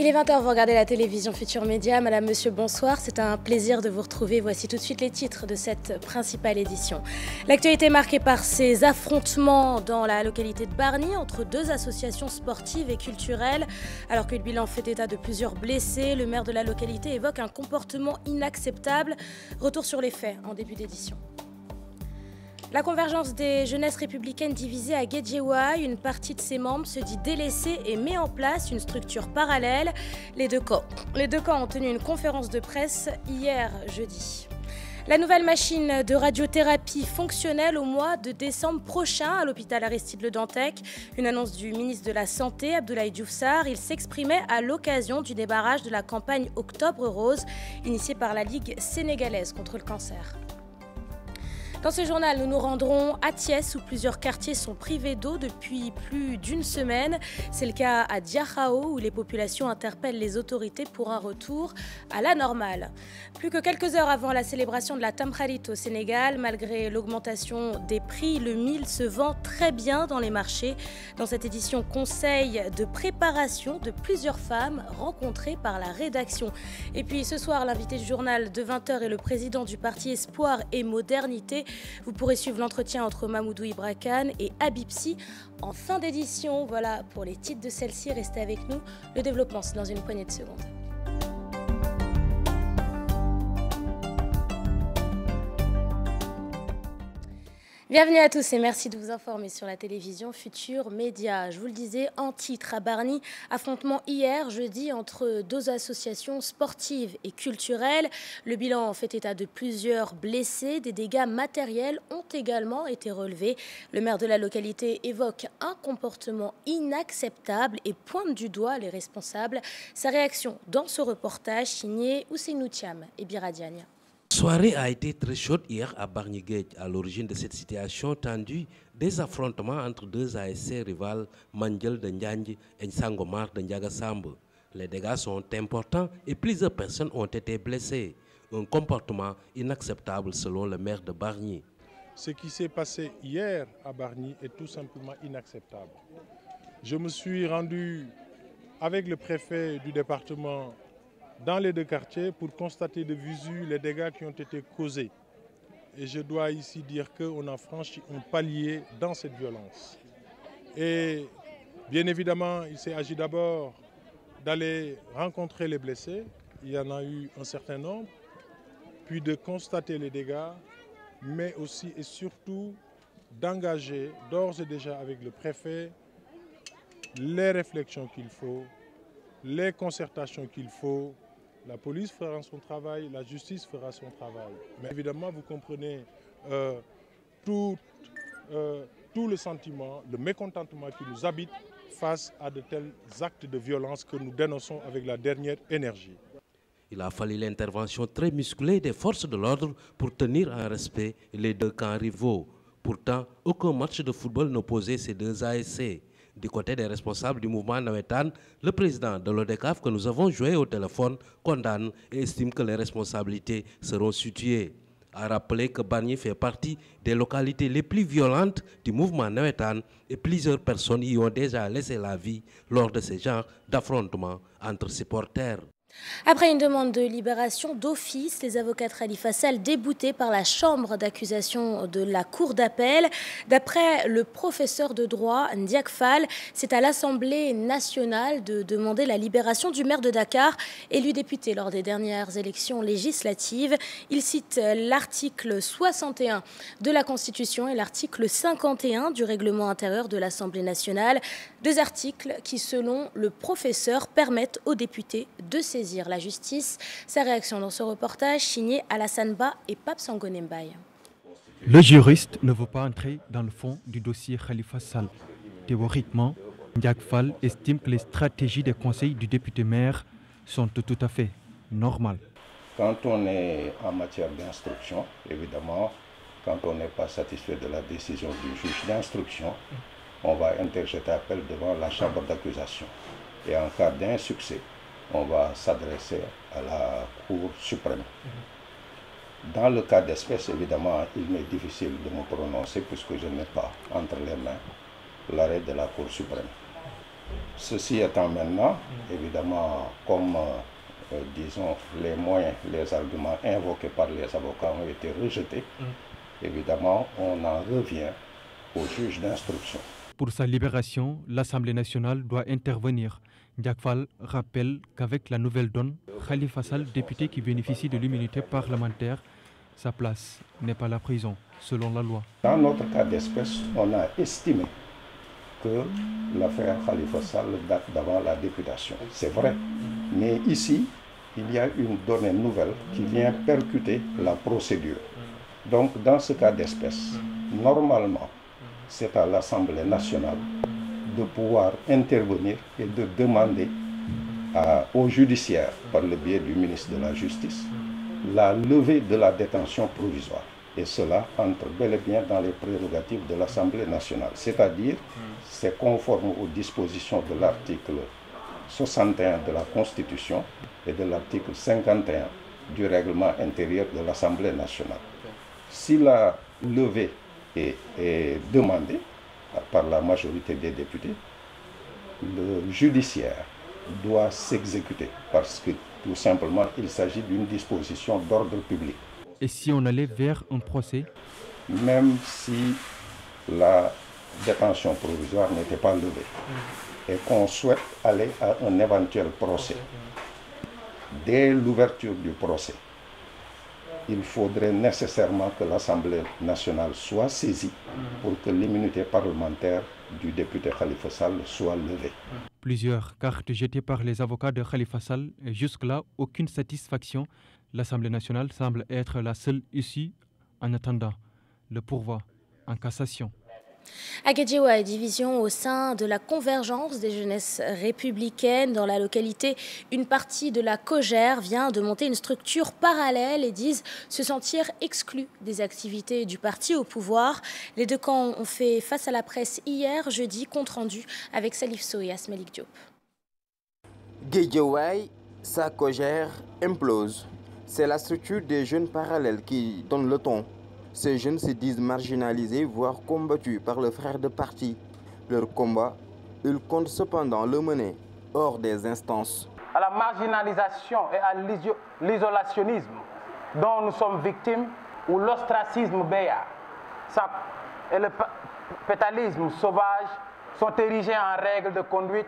Il est 20h, vous regardez la télévision Futur Média. Madame, monsieur, bonsoir. C'est un plaisir de vous retrouver. Voici tout de suite les titres de cette principale édition. L'actualité est marquée par ces affrontements dans la localité de Bargny entre deux associations sportives et culturelles. Alors que le bilan fait état de plusieurs blessés, le maire de la localité évoque un comportement inacceptable. Retour sur les faits en début d'édition. La convergence des jeunesses républicaines divisées à Guédiawaye, une partie de ses membres se dit délaissée et met en place une structure parallèle. Les deux camps ont tenu une conférence de presse hier jeudi. La nouvelle machine de radiothérapie fonctionnelle au mois de décembre prochain à l'hôpital Aristide Le Dantec. Une annonce du ministre de la Santé, Abdoulaye Diouf Sarr. Il s'exprimait à l'occasion du débarrage de la campagne Octobre Rose, initiée par la Ligue sénégalaise contre le cancer. Dans ce journal, nous nous rendrons à Thiès où plusieurs quartiers sont privés d'eau depuis plus d'une semaine. C'est le cas à Diakhao où les populations interpellent les autorités pour un retour à la normale. Plus que quelques heures avant la célébration de la Tamkharit au Sénégal, malgré l'augmentation des prix, le mil se vend très bien dans les marchés. Dans cette édition, conseil de préparation de plusieurs femmes rencontrées par la rédaction. Et puis ce soir, l'invité du journal de 20h est le président du parti Espoir et Modernité. Vous pourrez suivre l'entretien entre Mamoudou Ibra Kane et Habib Sy en fin d'édition. Voilà pour les titres de celle-ci. Restez avec nous. Le développement, c'est dans une poignée de secondes. Bienvenue à tous et merci de vous informer sur la télévision Futur Média. Je vous le disais, en titre à Bargny, affrontement hier, jeudi, entre deux associations sportives et culturelles. Le bilan fait état de plusieurs blessés. Des dégâts matériels ont également été relevés. Le maire de la localité évoque un comportement inacceptable et pointe du doigt les responsables. Sa réaction dans ce reportage signé Ousseynou Thiam et Biradiane. La soirée a été très chaude hier à Bargny-Guedj. À l'origine de cette situation tendue, des affrontements entre deux ASC rivales, Mandjel de Ndjandji et Sangomar de Ndiagasamb. Les dégâts sont importants et plusieurs personnes ont été blessées. Un comportement inacceptable selon le maire de Bargny. Ce qui s'est passé hier à Bargny est tout simplement inacceptable. Je me suis rendu avec le préfet du département dans les deux quartiers pour constater de visu les dégâts qui ont été causés. Et je dois ici dire qu'on a franchi un palier dans cette violence. Et bien évidemment, il s'est agi d'abord d'aller rencontrer les blessés. Il y en a eu un certain nombre. Puis de constater les dégâts, mais aussi et surtout d'engager d'ores et déjà avec le préfet les réflexions qu'il faut, les concertations qu'il faut. La police fera son travail, la justice fera son travail. Mais évidemment, vous comprenez tout le sentiment, le mécontentement qui nous habite face à de tels actes de violence que nous dénonçons avec la dernière énergie. Il a fallu l'intervention très musclée des forces de l'ordre pour tenir en respect les deux camps rivaux. Pourtant, aucun match de football n'opposait ces deux ASC. Du côté des responsables du mouvement Nawetan, le président de l'ODECAF que nous avons joué au téléphone condamne et estime que les responsabilités seront situées. A rappeler que Bargny fait partie des localités les plus violentes du mouvement Nawetan et plusieurs personnes y ont déjà laissé la vie lors de ce genre d'affrontements entre supporters. Après une demande de libération d'office, les avocats de Khalifa Sall déboutés par la chambre d'accusation de la cour d'appel. D'après le professeur de droit Ndiak Fall, c'est à l'Assemblée nationale de demander la libération du maire de Dakar, élu député lors des dernières élections législatives. Il cite l'article 61 de la Constitution et l'article 51 du règlement intérieur de l'Assemblée nationale. Deux articles qui, selon le professeur, permettent aux députés de saisir la justice. Sa réaction dans ce reportage signé Alassane Ba et Pape Sangoné Mbaye. Le juriste ne veut pas entrer dans le fond du dossier Khalifa Sall. Théoriquement, Ndiak Fall estime que les stratégies des conseils du député maire sont tout à fait normales. Quand on est en matière d'instruction, évidemment, quand on n'est pas satisfait de la décision du juge d'instruction, on va interjeter appel devant la chambre d'accusation. Et en cas d'insuccès, on va s'adresser à la Cour suprême. Dans le cas d'espèce, évidemment, il m'est difficile de me prononcer puisque je n'ai pas entre les mains l'arrêt de la Cour suprême. Ceci étant maintenant, évidemment, comme disons, les moyens, les arguments invoqués par les avocats ont été rejetés, évidemment, on en revient au juge d'instruction. Pour sa libération, l'Assemblée nationale doit intervenir. Ndiak Fall rappelle qu'avec la nouvelle donne, Khalifa Sall, député qui bénéficie de l'immunité parlementaire, sa place n'est pas la prison, selon la loi. Dans notre cas d'espèce, on a estimé que l'affaire Khalifa Sall date d'avant la députation. C'est vrai. Mais ici, il y a une donnée nouvelle qui vient percuter la procédure. Donc, dans ce cas d'espèce, normalement, c'est à l'Assemblée nationale de pouvoir intervenir et de demander au judiciaire, par le biais du ministre de la Justice, la levée de la détention provisoire. Et cela entre bel et bien dans les prérogatives de l'Assemblée nationale. C'est-à-dire, c'est conforme aux dispositions de l'article 61 de la Constitution et de l'article 51 du règlement intérieur de l'Assemblée nationale. Si la levée est demandée par la majorité des députés, le judiciaire doit s'exécuter parce que tout simplement il s'agit d'une disposition d'ordre public. Et si on allait vers un procès? Même si la détention provisoire n'était pas levée et qu'on souhaite aller à un éventuel procès, dès l'ouverture du procès, il faudrait nécessairement que l'Assemblée nationale soit saisie pour que l'immunité parlementaire du député Khalifa Sall soit levée. Plusieurs cartes jetées par les avocats de Khalifa Sall et jusque-là, aucune satisfaction. L'Assemblée nationale semble être la seule issue en attendant le pourvoi en cassation. À Guédiawaye, division au sein de la convergence des jeunesses républicaines. Dans la localité, une partie de la COJER vient de monter une structure parallèle et disent se sentir exclus des activités du parti au pouvoir. Les deux camps ont fait face à la presse hier, jeudi, compte rendu avec Salif Sow et Asmelik Diop. Guédiawaye, sa COJER implose. C'est la structure des jeunes parallèles qui donne le ton. Ces jeunes se disent marginalisés, voire combattus par leurs frères de parti. Leur combat, ils comptent cependant le mener hors des instances. À la marginalisation et à l'isolationnisme dont nous sommes victimes, ou l'ostracisme béat et le pétalisme sauvage sont érigés en règle de conduite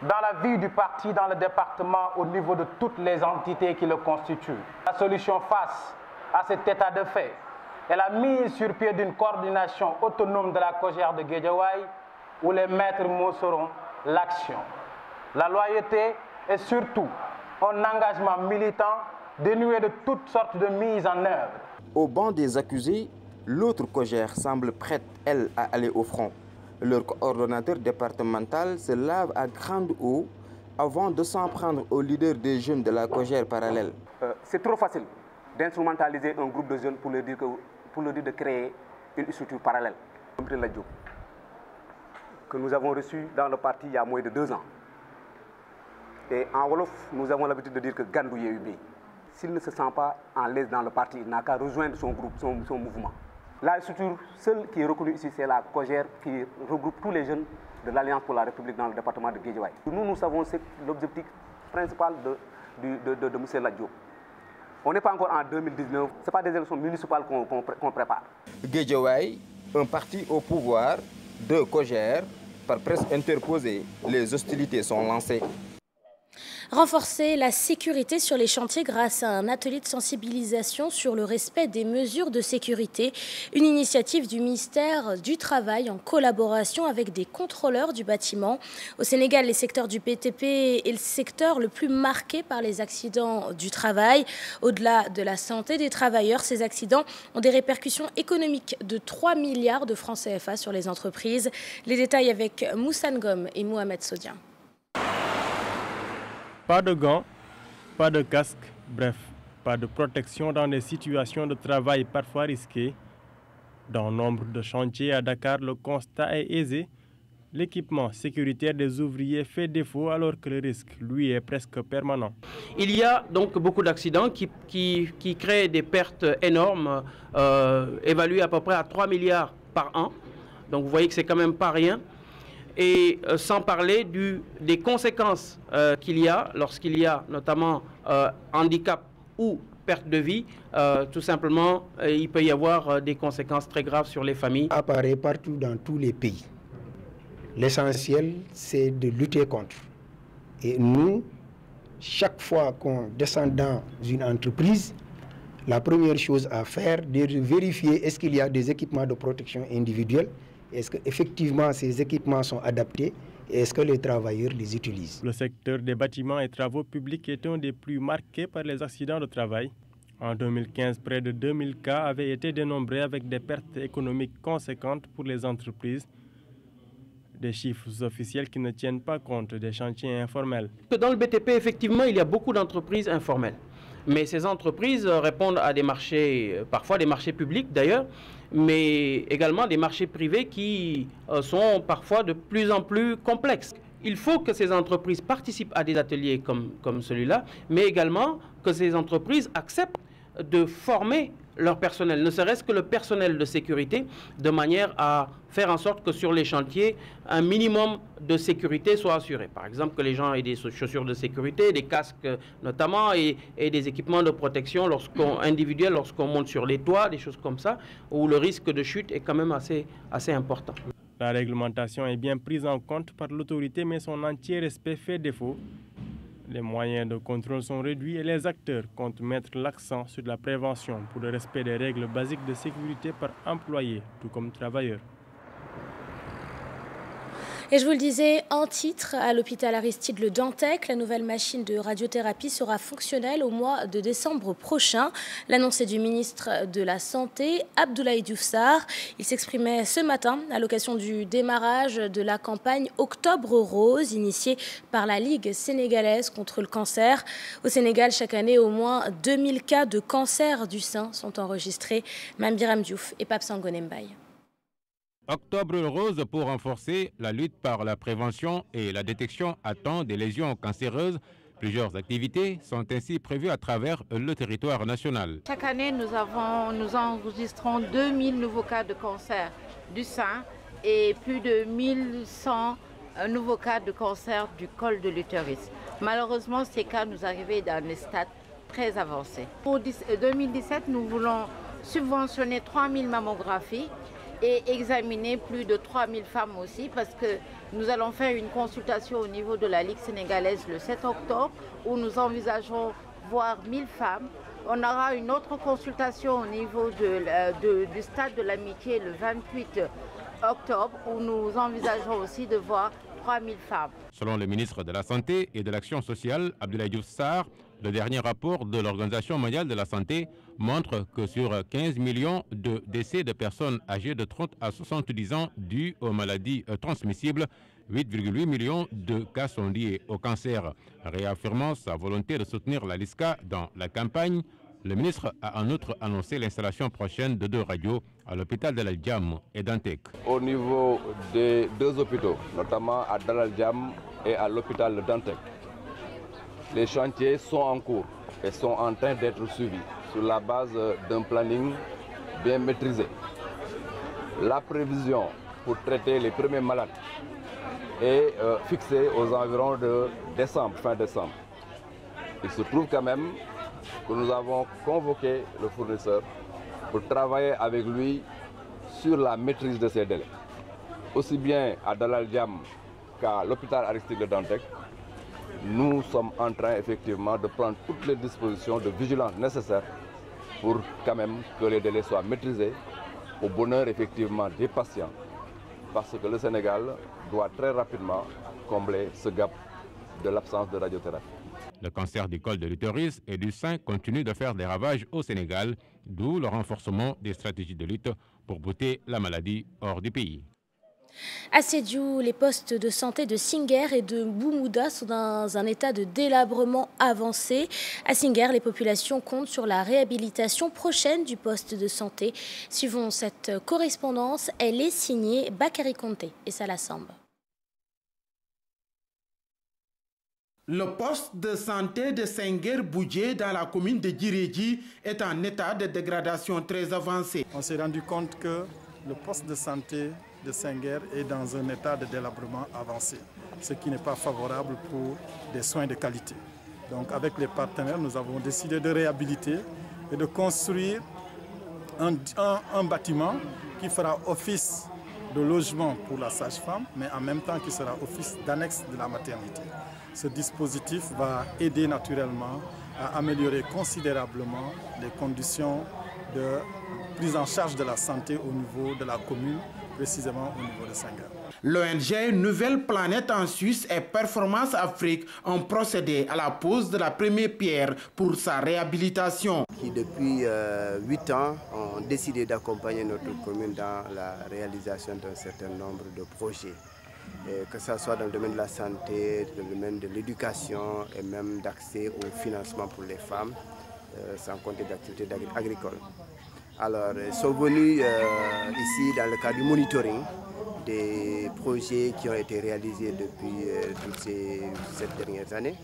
dans la vie du parti, dans le département, au niveau de toutes les entités qui le constituent. La solution face à cet état de fait est la mise sur pied d'une coordination autonome de la COJER de Guédiawaye où les maîtres mots seront l'action, la loyauté et surtout un engagement militant dénué de toutes sortes de mises en œuvre. Au banc des accusés, l'autre COJER semble prête, elle, à aller au front. Leur coordonnateur départemental se lave à grande eau avant de s'en prendre aux leaders des jeunes de la COJER parallèle. C'est trop facile d'instrumentaliser un groupe de jeunes pour leur dire de créer une structure parallèle. Que nous avons reçu dans le parti il y a moins de 2 ans. Et en Wolof, nous avons l'habitude de dire que Gandou Yéhubé, s'il ne se sent pas en l'aise dans le parti, il n'a qu'à rejoindre son groupe, son mouvement. La structure seule qui est reconnue ici, c'est la COJER qui regroupe tous les jeunes de l'Alliance pour la République dans le département de Guédiawaye. Nous savons l'objectif principal de M. Ladjo. On n'est pas encore en 2019, ce n'est pas des élections municipales qu'on prépare. Guédiawaye, un parti au pouvoir, de COJER, par presse interposée, les hostilités sont lancées. Renforcer la sécurité sur les chantiers grâce à un atelier de sensibilisation sur le respect des mesures de sécurité. Une initiative du ministère du Travail en collaboration avec des contrôleurs du bâtiment. Au Sénégal, les secteurs du BTP est le secteur le plus marqué par les accidents du travail. Au-delà de la santé des travailleurs, ces accidents ont des répercussions économiques de 3 milliards de francs CFA sur les entreprises. Les détails avec Moussa Ngom et Mohamed Sodian. Pas de gants, pas de casque, bref, pas de protection dans des situations de travail parfois risquées. Dans nombre de chantiers à Dakar, le constat est aisé. L'équipement sécuritaire des ouvriers fait défaut alors que le risque, lui, est presque permanent. Il y a donc beaucoup d'accidents qui créent des pertes énormes, évaluées à peu près à 3 milliards par an. Donc vous voyez que c'est quand même pas rien. Et sans parler des conséquences qu'il y a lorsqu'il y a notamment handicap ou perte de vie. Tout simplement, il peut y avoir des conséquences très graves sur les familles. Apparaît partout dans tous les pays. L'essentiel, c'est de lutter contre. Et nous, chaque fois qu'on descend dans une entreprise, la première chose à faire, c'est de vérifier est-ce qu'il y a des équipements de protection individuelle. Est-ce qu'effectivement ces équipements sont adaptés et est-ce que les travailleurs les utilisent? Le secteur des bâtiments et travaux publics est un des plus marqués par les accidents de travail. En 2015, près de 2000 cas avaient été dénombrés avec des pertes économiques conséquentes pour les entreprises. Des chiffres officiels qui ne tiennent pas compte des chantiers informels. Dans le BTP, effectivement, il y a beaucoup d'entreprises informelles. Mais ces entreprises répondent à des marchés, parfois des marchés publics d'ailleurs, mais également des marchés privés qui sont parfois de plus en plus complexes. Il faut que ces entreprises participent à des ateliers comme celui-là, mais également que ces entreprises acceptent de former leur personnel, ne serait-ce que le personnel de sécurité, de manière à faire en sorte que sur les chantiers, un minimum de sécurité soit assuré. Par exemple, que les gens aient des chaussures de sécurité, des casques notamment, et des équipements de protection individuels lorsqu'on monte sur les toits, des choses comme ça, où le risque de chute est quand même assez important. La réglementation est bien prise en compte par l'autorité, mais son entier respect fait défaut. Les moyens de contrôle sont réduits et les acteurs comptent mettre l'accent sur la prévention pour le respect des règles basiques de sécurité par employé, tout comme travailleur. Et je vous le disais en titre, à l'hôpital Aristide Le Dantec, la nouvelle machine de radiothérapie sera fonctionnelle au mois de décembre prochain. L'annonce est du ministre de la Santé, Abdoulaye Diouf Sarr. Il s'exprimait ce matin à l'occasion du démarrage de la campagne Octobre Rose, initiée par la Ligue sénégalaise contre le cancer. Au Sénégal, chaque année, au moins 2000 cas de cancer du sein sont enregistrés. Mame Biram Diouf et Pape Sangoné Mbaye. Octobre Rose pour renforcer la lutte par la prévention et la détection à temps des lésions cancéreuses. Plusieurs activités sont ainsi prévues à travers le territoire national. Chaque année, nous enregistrons 2000 nouveaux cas de cancer du sein et plus de 1100 nouveaux cas de cancer du col de l'utérus. Malheureusement, ces cas nous arrivaient dans des stades très avancés. Pour 2017, nous voulons subventionner 3000 mammographies et examiner plus de 3000 femmes aussi, parce que nous allons faire une consultation au niveau de la Ligue sénégalaise le 7 octobre où nous envisageons voir 1000 femmes. On aura une autre consultation au niveau du stade de l'amitié le 28 octobre où nous envisageons aussi de voir 3000 femmes. Selon le ministre de la Santé et de l'Action sociale, Abdoulaye Diouf Sarr, le dernier rapport de l'Organisation mondiale de la santé montre que sur 15 millions de décès de personnes âgées de 30 à 70 ans dus aux maladies transmissibles, 8,8 millions de cas sont liés au cancer. Réaffirmant sa volonté de soutenir la LISCA dans la campagne, le ministre a en outre annoncé l'installation prochaine de 2 radios à l'hôpital de Dalal Jamm et Dantec. Au niveau des 2 hôpitaux, notamment à Dalal Jamm et à l'hôpital de Dantec, les chantiers sont en cours et sont en train d'être suivis sur la base d'un planning bien maîtrisé. La prévision pour traiter les premiers malades est fixée aux environs de décembre, fin décembre. Il se trouve quand même que nous avons convoqué le fournisseur pour travailler avec lui sur la maîtrise de ces délais. Aussi bien à Dalal Jamm qu'à l'hôpital Aristide Le Dantec, nous sommes en train effectivement de prendre toutes les dispositions de vigilance nécessaires pour quand même que les délais soient maîtrisés au bonheur effectivement des patients. Parce que le Sénégal doit très rapidement combler ce gap de l'absence de radiothérapie. Le cancer du col de l'utérus et du sein continue de faire des ravages au Sénégal, d'où le renforcement des stratégies de lutte pour bouter la maladie hors du pays. À Sédhiou, les postes de santé de Singer et de Bumbuda sont dans un état de délabrement avancé. À Singer, les populations comptent sur la réhabilitation prochaine du poste de santé. Suivons cette correspondance, elle est signée Bakary Conté et Salah Samb. Le poste de santé de Senghor-Boudjé dans la commune de Djirédji est en état de dégradation très avancé. On s'est rendu compte que le poste de santé de Senghor est dans un état de délabrement avancé, ce qui n'est pas favorable pour des soins de qualité. Donc avec les partenaires, nous avons décidé de réhabiliter et de construire un bâtiment qui fera office de logement pour la sage-femme, mais en même temps qui sera office d'annexe de la maternité. Ce dispositif va aider naturellement à améliorer considérablement les conditions de prise en charge de la santé au niveau de la commune, précisément au niveau de Senghor. L'ONG Nouvelle Planète en Suisse et Performance Afrique ont procédé à la pose de la première pierre pour sa réhabilitation. Qui depuis 8 ans ont décidé d'accompagner notre commune dans la réalisation d'un certain nombre de projets. Que ce soit dans le domaine de la santé, dans le domaine de l'éducation et même d'accès au financement pour les femmes, sans compter d'activités agricoles. Alors, ils sont venus ici dans le cadre du monitoring des projets qui ont été réalisés depuis toutes ces 7 dernières années,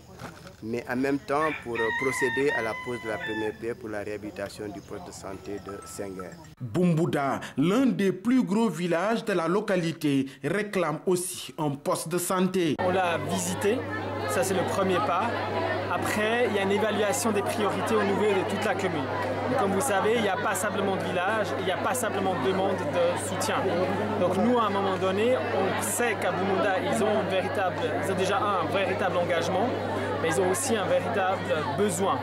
mais en même temps pour procéder à la pose de la première pierre pour la réhabilitation du poste de santé de Senghor. Bumbuda, l'un des plus gros villages de la localité, réclame aussi un poste de santé. On l'a visité, ça c'est le premier pas. Après, il y a une évaluation des priorités au niveau de toute la commune. Et comme vous savez, il n'y a pas simplement de village, il n'y a pas simplement de demande de soutien. Donc nous, à un moment donné, on sait qu'à Bumbuda, ils ont déjà un véritable engagement, mais ils ont aussi un véritable besoin.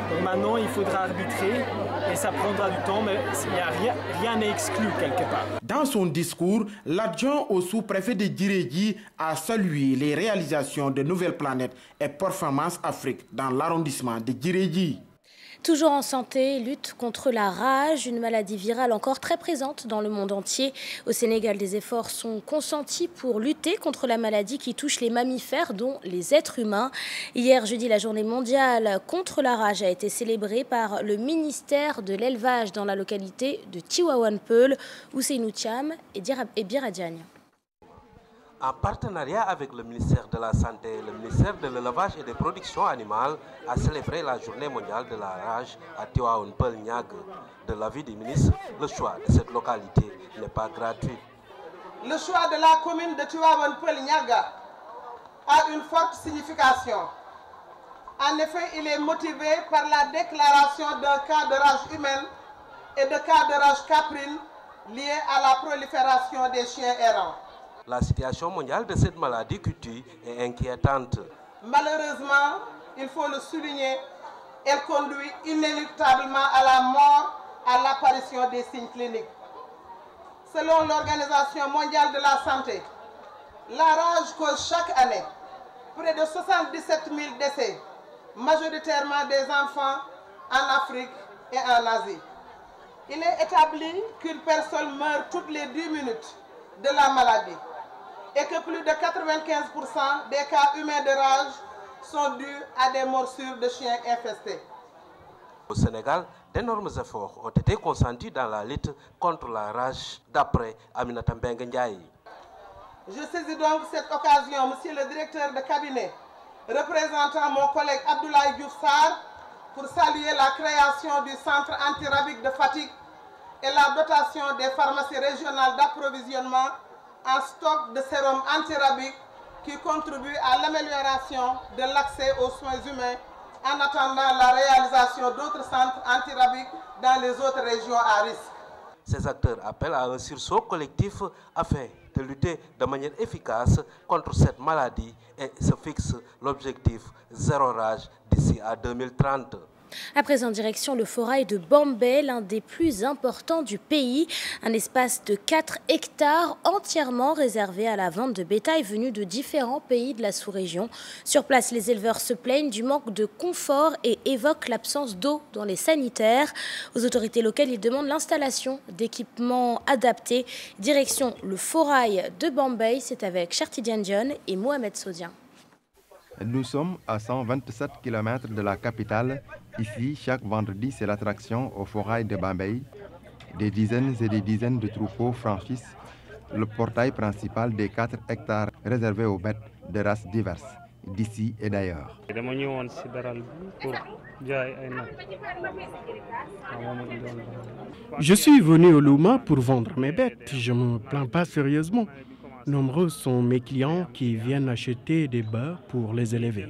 Donc maintenant, il faudra arbitrer et ça prendra du temps, mais rien n'est exclu quelque part. Dans son discours, l'adjoint au sous-préfet de Djirédji a salué les réalisations de Nouvelle Planète et Performance Afrique dans l'arrondissement de Djirédji. Toujours en santé, lutte contre la rage, une maladie virale encore très présente dans le monde entier. Au Sénégal, des efforts sont consentis pour lutter contre la maladie qui touche les mammifères, dont les êtres humains. Hier, jeudi, la journée mondiale contre la rage a été célébrée par le ministère de l'élevage dans la localité de Tivaouane Peulh, Ousseynou Thiam et Bira Diagne. En partenariat avec le ministère de la Santé, le ministère de l'Élevage et des Productions Animales a célébré la journée mondiale de la rage à Tivaouane Peulh Niague. De l'avis du ministre, le choix de cette localité n'est pas gratuit. Le choix de la commune de Tivaouane Peulh Niague a une forte signification. En effet, il est motivé par la déclaration d'un cas de rage humaine et de cas de rage caprine liés à la prolifération des chiens errants. La situation mondiale de cette maladie qui tue est inquiétante. Malheureusement, il faut le souligner, elle conduit inéluctablement à la mort, à l'apparition des signes cliniques. Selon l'Organisation mondiale de la santé, la rage cause chaque année près de 77 000 décès, majoritairement des enfants en Afrique et en Asie. Il est établi qu'une personne meurt toutes les 10 minutes de la maladie et que plus de 95% des cas humains de rage sont dus à des morsures de chiens infestés. Au Sénégal, d'énormes efforts ont été consentis dans la lutte contre la rage, d'après Aminata Mbengue Ndiaye. Je saisis donc cette occasion, monsieur le directeur de cabinet, représentant mon collègue Abdoulaye Diouf Sarr, pour saluer la création du centre antirabique de Fatick et la dotation des pharmacies régionales d'approvisionnement en stock de sérum antirabique qui contribue à l'amélioration de l'accès aux soins humains en attendant la réalisation d'autres centres antirabiques dans les autres régions à risque. Ces acteurs appellent à un sursaut collectif afin de lutter de manière efficace contre cette maladie et se fixent l'objectif zéro rage d'ici à 2030. À présent, direction le forail de Bambey, l'un des plus importants du pays. Un espace de 4 hectares entièrement réservé à la vente de bétail venu de différents pays de la sous-région. Sur place, les éleveurs se plaignent du manque de confort et évoquent l'absence d'eau dans les sanitaires. Aux autorités locales, ils demandent l'installation d'équipements adaptés. Direction le forail de Bambey, c'est avec Chertidiane Dione et Mohamed Sodian. Nous sommes à 127 km de la capitale. Ici, chaque vendredi, c'est l'attraction au forail de Bambey. Des dizaines et des dizaines de troupeaux franchissent le portail principal des 4 hectares réservés aux bêtes de races diverses, d'ici et d'ailleurs. Je suis venu au Louma pour vendre mes bêtes. Je ne me plains pas sérieusement. Nombreux sont mes clients qui viennent acheter des bœufs pour les élever.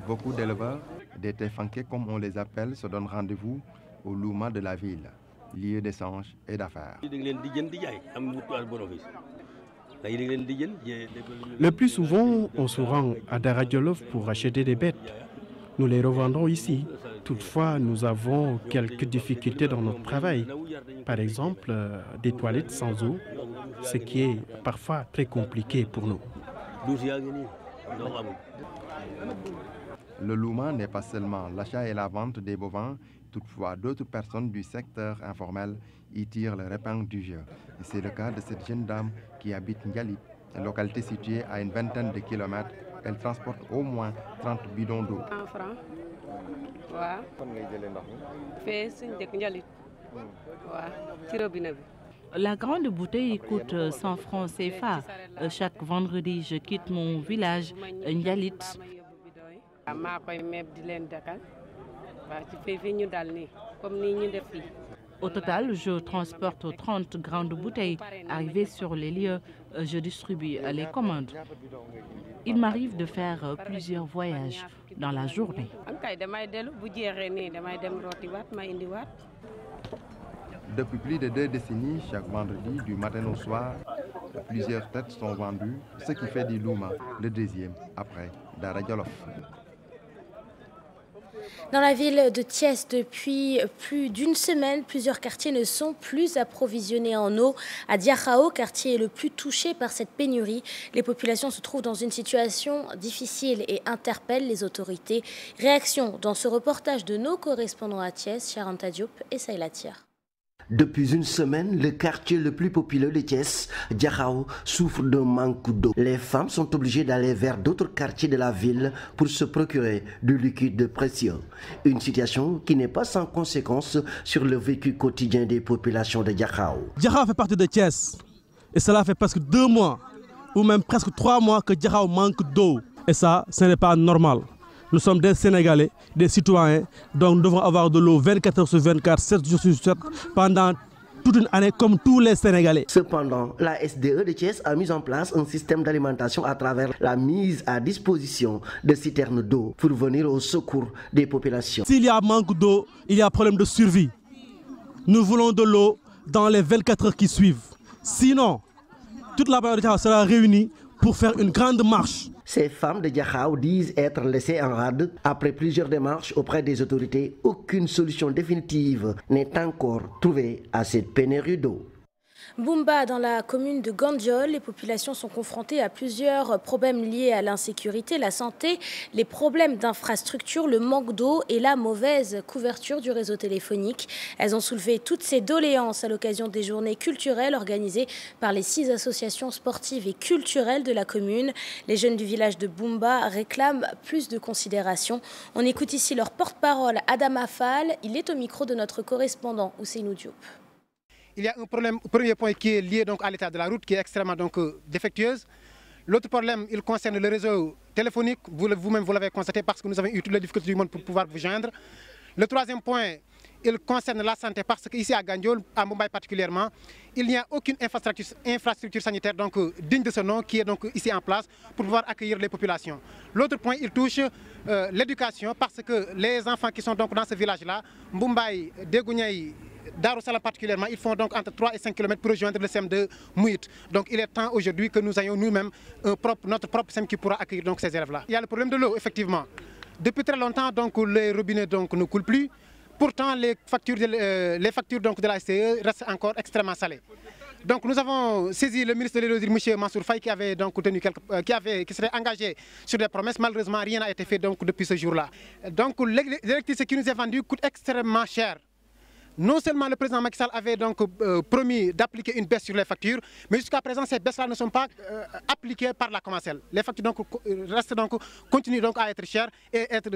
Beaucoup d'éleveurs, des téfanqués comme on les appelle, se donnent rendez-vous au Louma de la ville, lieu d'échange et d'affaires. Le plus souvent, on se rend à Daradjolof pour acheter des bêtes. Nous les revendons ici. Toutefois, nous avons quelques difficultés dans notre travail. Par exemple, des toilettes sans eau, ce qui est parfois très compliqué pour nous. Le Louma n'est pas seulement l'achat et la vente des bovins. Toutefois, d'autres personnes du secteur informel y tirent leur épingle du jeu. C'est le cas de cette jeune dame qui habite Ndialit, une localité située à une vingtaine de kilomètres. Elle transporte au moins 30 bidons d'eau. La grande bouteille coûte 100 francs CFA. Chaque vendredi, je quitte mon village, Ndialit. Au total, je transporte 30 grandes bouteilles. Arrivées sur les lieux, je distribue les commandes. Il m'arrive de faire plusieurs voyages dans la journée. Depuis plus de 2 décennies, chaque vendredi, du matin au soir, plusieurs têtes sont vendues, ce qui fait du Louma le deuxième après Daradjolof. Dans la ville de Thiès, depuis plus d'une semaine, plusieurs quartiers ne sont plus approvisionnés en eau. À Diakhao, quartier le plus touché par cette pénurie, les populations se trouvent dans une situation difficile et interpellent les autorités. Réaction dans ce reportage de nos correspondants à Thiès, Charanta Diop et Saïla Tir. Depuis une semaine, le quartier le plus populaire de Thiès, Diakhao, souffre d'un manque d'eau. Les femmes sont obligées d'aller vers d'autres quartiers de la ville pour se procurer du liquide précieux. Une situation qui n'est pas sans conséquence sur le vécu quotidien des populations de Diakhao. Diakhao fait partie de Thiès et cela fait presque 2 mois ou même presque 3 mois que Diakhao manque d'eau. Et ça, ce n'est pas normal. Nous sommes des Sénégalais, des citoyens, donc nous devons avoir de l'eau 24 heures sur 24, 7 jours sur 7, pendant toute une année comme tous les Sénégalais. Cependant, la SDE de Thiès a mis en place un système d'alimentation à travers la mise à disposition de citernes d'eau pour venir au secours des populations. S'il y a manque d'eau, il y a problème de survie. Nous voulons de l'eau dans les 24 heures qui suivent. Sinon, toute la bande sera réunie pour faire une grande marche. Ces femmes de Diakhao disent être laissées en rade. Après plusieurs démarches auprès des autorités, aucune solution définitive n'est encore trouvée à cette pénurie d'eau. Bumba, dans la commune de Gandiol, les populations sont confrontées à plusieurs problèmes liés à l'insécurité, la santé, les problèmes d'infrastructure, le manque d'eau et la mauvaise couverture du réseau téléphonique. Elles ont soulevé toutes ces doléances à l'occasion des journées culturelles organisées par les 6 associations sportives et culturelles de la commune. Les jeunes du village de Bumba réclament plus de considération. On écoute ici leur porte-parole, Adama Fall. Il est au micro de notre correspondant, Ousseinou Diop. Il y a un premier point qui est lié donc à l'état de la route qui est extrêmement défectueuse. L'autre problème, il concerne le réseau téléphonique. Vous-même, vous l'avez constaté parce que nous avons eu toutes les difficultés du monde pour pouvoir vous joindre. Le troisième point, il concerne la santé parce qu'ici à Gandiol, à Mumbai particulièrement, il n'y a aucune infrastructure sanitaire donc, digne de ce nom qui est donc ici en place pour pouvoir accueillir les populations. L'autre point, il touche l'éducation parce que les enfants qui sont donc dans ce village-là, Mumbai, Degouniaï, Darussalam particulièrement, ils font donc entre 3 et 5 km pour rejoindre le SEM de Mouit. Donc il est temps aujourd'hui que nous ayons nous-mêmes notre propre SEM qui pourra accueillir donc ces élèves-là. Il y a le problème de l'eau, effectivement. Depuis très longtemps, donc, les robinets donc, ne coulent plus. Pourtant, les factures donc, de la SCE restent encore extrêmement salées. Donc nous avons saisi le ministre de l'Élodie, M. Mansour Faye, qui avait donc qui serait engagé sur des promesses. Malheureusement, rien n'a été fait donc, depuis ce jour-là. Donc l'électricité qui nous est vendue coûte extrêmement cher. Non seulement le président Macky Sall avait donc promis d'appliquer une baisse sur les factures, mais jusqu'à présent, ces baisses-là ne sont pas appliquées par la Comacel. Les factures donc, continuent donc à être chères et être...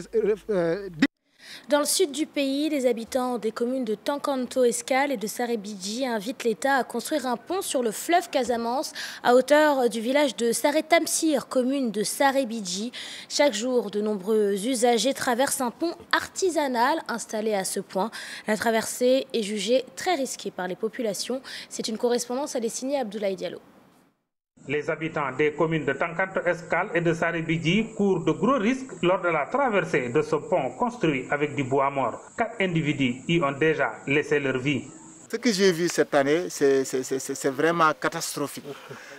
Dans le sud du pays, les habitants des communes de Tankanto Escale et de Sarébidji invitent l'État à construire un pont sur le fleuve Casamance à hauteur du village de Saré-Tamsir, commune de Sarébidji. Chaque jour, de nombreux usagers traversent un pont artisanal installé à ce point. La traversée est jugée très risquée par les populations. C'est une correspondance à signer Abdoulaye Diallo. Les habitants des communes de Tankanto Escale et de Sarébidji courent de gros risques lors de la traversée de ce pont construit avec du bois mort. 4 individus y ont déjà laissé leur vie. Ce que j'ai vu cette année, c'est vraiment catastrophique.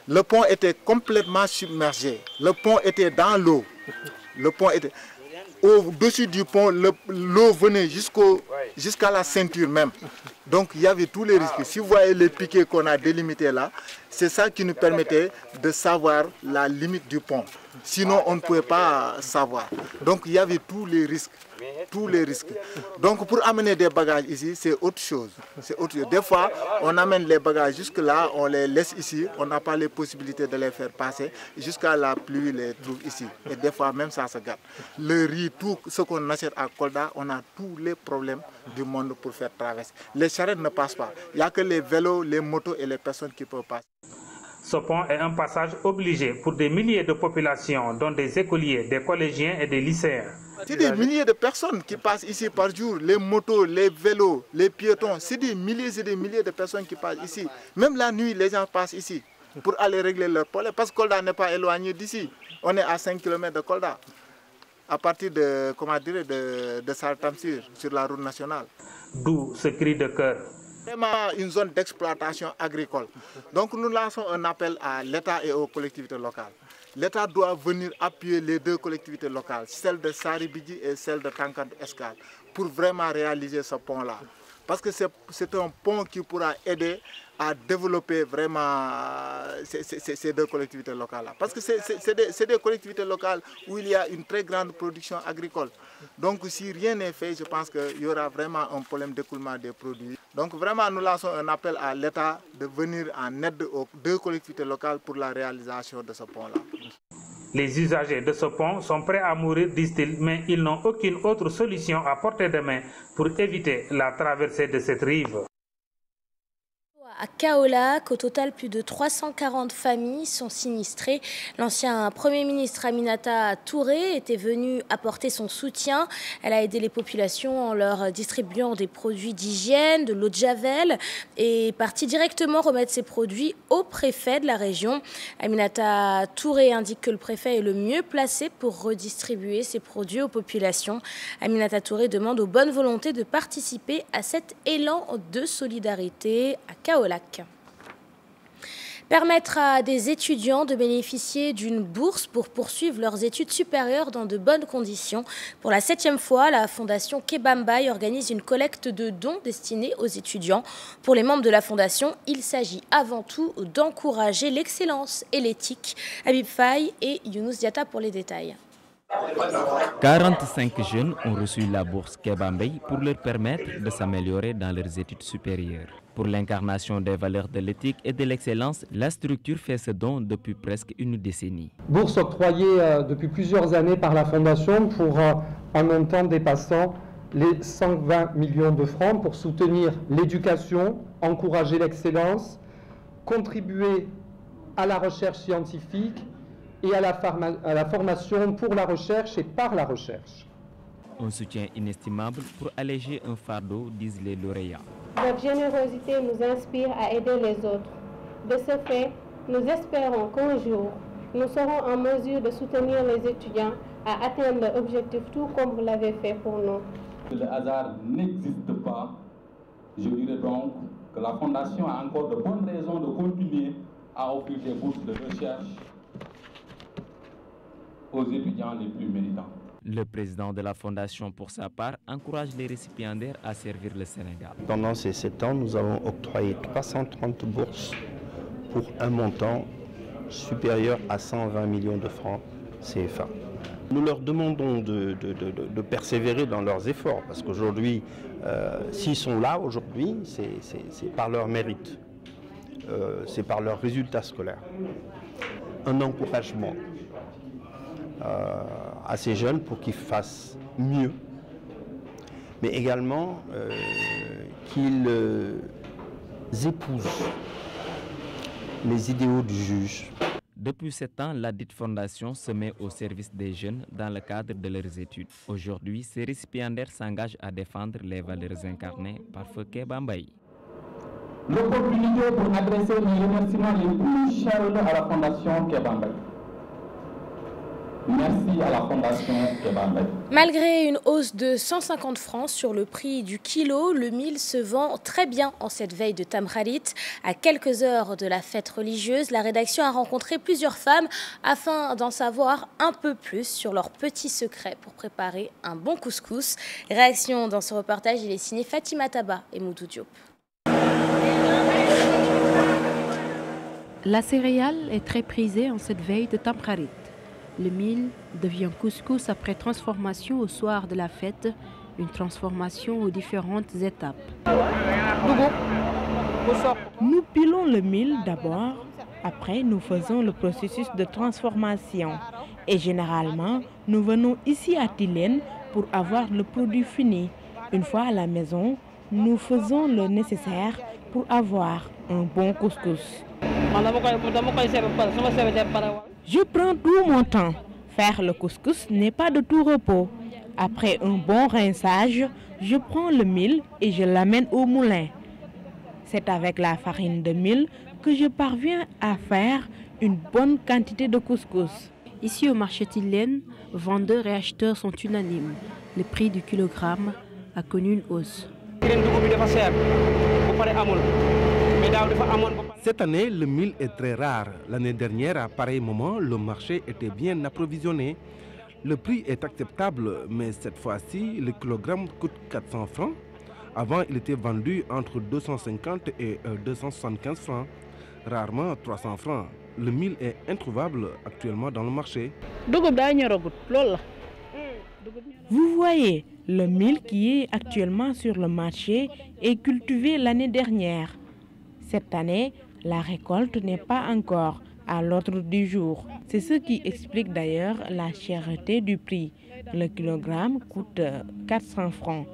Le pont était complètement submergé. Le pont était dans l'eau. Le pont était... Au-dessus du pont, l'eau venait jusqu'à la ceinture même. Donc il y avait tous les risques. Si vous voyez les piquets qu'on a délimités là, c'est ça qui nous permettait de savoir la limite du pont. Sinon, on ne pouvait pas savoir. Donc il y avait tous les risques. Tous les risques. Donc pour amener des bagages ici, c'est autre chose. Des fois, on amène les bagages jusque là, on les laisse ici, on n'a pas les possibilités de les faire passer. Jusqu'à la pluie, les trouve ici. Et des fois, même ça se gâte. Le riz, tout ce qu'on achète à Kolda, on a tous les problèmes du monde pour faire traverser. Les charrettes ne passent pas. Il n'y a que les vélos, les motos et les personnes qui peuvent passer. Ce pont est un passage obligé pour des milliers de populations, dont des écoliers, des collégiens et des lycéens. C'est des milliers de personnes qui passent ici par jour, les motos, les vélos, les piétons. C'est des milliers et des milliers de personnes qui passent ici. Même la nuit, les gens passent ici pour aller régler leurs problèmes. Parce que Kolda n'est pas éloigné d'ici. On est à 5 km de Kolda, à partir de, de Saré-Tamsir, sur la route nationale. D'où ce cri de cœur. Vraiment une zone d'exploitation agricole. Donc nous lançons un appel à l'État et aux collectivités locales. L'État doit venir appuyer les deux collectivités locales, celle de Sarébidji et celle de Tankanto Escale, pour vraiment réaliser ce pont-là. Parce que c'est un pont qui pourra aider à développer vraiment ces deux collectivités locales-là. Parce que c'est des collectivités locales où il y a une très grande production agricole. Donc si rien n'est fait, je pense qu'il y aura vraiment un problème d'écoulement des produits. Donc vraiment, nous lançons un appel à l'État de venir en aide aux deux collectivités locales pour la réalisation de ce pont-là. Les usagers de ce pont sont prêts à mourir, disent-ils, mais ils n'ont aucune autre solution à portée de main pour éviter la traversée de cette rive. À Kaolack, au total, plus de 340 familles sont sinistrées. L'ancien Premier ministre Aminata Touré était venue apporter son soutien. Elle a aidé les populations en leur distribuant des produits d'hygiène, de l'eau de javel et est partie directement remettre ces produits au préfet de la région. Aminata Touré indique que le préfet est le mieux placé pour redistribuer ces produits aux populations. Aminata Touré demande aux bonnes volontés de participer à cet élan de solidarité à Kaolack. Permettre à des étudiants de bénéficier d'une bourse pour poursuivre leurs études supérieures dans de bonnes conditions. Pour la 7e fois, la Fondation Kebambaï organise une collecte de dons destinés aux étudiants. Pour les membres de la Fondation, il s'agit avant tout d'encourager l'excellence et l'éthique. Habib Faye et Younous Diatta pour les détails. 45 jeunes ont reçu la bourse Kebambaï pour leur permettre de s'améliorer dans leurs études supérieures. Pour l'incarnation des valeurs de l'éthique et de l'excellence, la structure fait ce don depuis presque une décennie. Bourse octroyée depuis plusieurs années par la Fondation pour un montant dépassant les 120 millions de francs pour soutenir l'éducation, encourager l'excellence, contribuer à la recherche scientifique et à la formation pour la recherche et par la recherche. Un soutien inestimable pour alléger un fardeau, disent les lauréats. Votre générosité nous inspire à aider les autres. De ce fait, nous espérons qu'un jour, nous serons en mesure de soutenir les étudiants à atteindre leur objectif tout comme vous l'avez fait pour nous. Le hasard n'existe pas. Je dirais donc que la Fondation a encore de bonnes raisons de continuer à offrir des bourses de recherche aux étudiants les plus méritants. Le président de la Fondation, pour sa part, encourage les récipiendaires à servir le Sénégal. Pendant ces 7 ans, nous avons octroyé 330 bourses pour un montant supérieur à 120 millions de francs CFA. Nous leur demandons de persévérer dans leurs efforts, parce qu'aujourd'hui, s'ils sont là aujourd'hui, c'est par leur mérite, c'est par leurs résultats scolaires. Un encouragement à ces jeunes pour qu'ils fassent mieux, mais également qu'ils épousent les idéaux du juge. Depuis 7 ans, la dite fondation se met au service des jeunes dans le cadre de leurs études. Aujourd'hui, ces récipiendaires s'engagent à défendre les valeurs incarnées par Feu Kéba Mbaye. L'opportunité pour adresser les remerciements les plus chaleureux à la Fondation Kéba Mbaye. Merci à la Fondation Kéba Mbaye. Malgré une hausse de 150 francs sur le prix du kilo, le mil se vend très bien en cette veille de Tamkharit. À quelques heures de la fête religieuse, la rédaction a rencontré plusieurs femmes afin d'en savoir un peu plus sur leurs petits secrets pour préparer un bon couscous. Réaction dans ce reportage, il est signé Fatima Taba et Moudou Diop. La céréale est très prisée en cette veille de Tamkharit. Le mil devient couscous après transformation au soir de la fête, une transformation aux différentes étapes. Nous pilons le mil d'abord, après nous faisons le processus de transformation. Et généralement, nous venons ici à Tilène pour avoir le produit fini. Une fois à la maison, nous faisons le nécessaire pour avoir un bon couscous. Je prends tout mon temps. Faire le couscous n'est pas de tout repos. Après un bon rinçage, je prends le mil et je l'amène au moulin. C'est avec la farine de mil que je parviens à faire une bonne quantité de couscous. Ici au marché Tilène, vendeurs et acheteurs sont unanimes. Le prix du kilogramme a connu une hausse. Cette année, le mil est très rare. L'année dernière, à pareil moment, le marché était bien approvisionné. Le prix est acceptable, mais cette fois-ci, le kilogramme coûte 400 francs. Avant, il était vendu entre 250 et 275 francs, rarement 300 francs. Le mil est introuvable actuellement dans le marché. Vous voyez, le mil qui est actuellement sur le marché est cultivé l'année dernière. Cette année, la récolte n'est pas encore à l'ordre du jour. C'est ce qui explique d'ailleurs la cherté du prix. Le kilogramme coûte 400 francs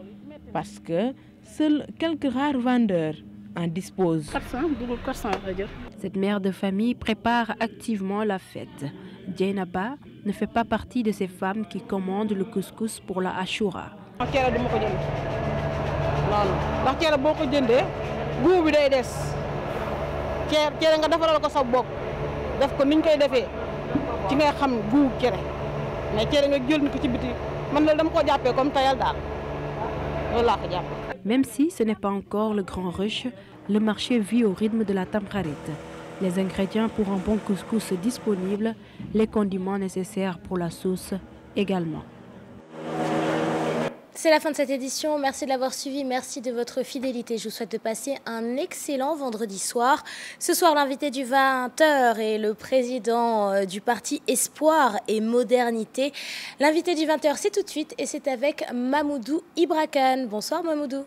parce que seuls quelques rares vendeurs en disposent. Cette mère de famille prépare activement la fête. Djainaba ne fait pas partie de ces femmes qui commandent le couscous pour la Ashura. Même si ce n'est pas encore le grand rush, le marché vit au rythme de la Tamkharit. Les ingrédients pour un bon couscous sont disponibles, les condiments nécessaires pour la sauce également. C'est la fin de cette édition. Merci de l'avoir suivi. Merci de votre fidélité. Je vous souhaite de passer un excellent vendredi soir. Ce soir, l'invité du 20h est le président du parti Espoir et Modernité. L'invité du 20h, c'est tout de suite et c'est avec Mamoudou Ibra Kane. Bonsoir Mamoudou.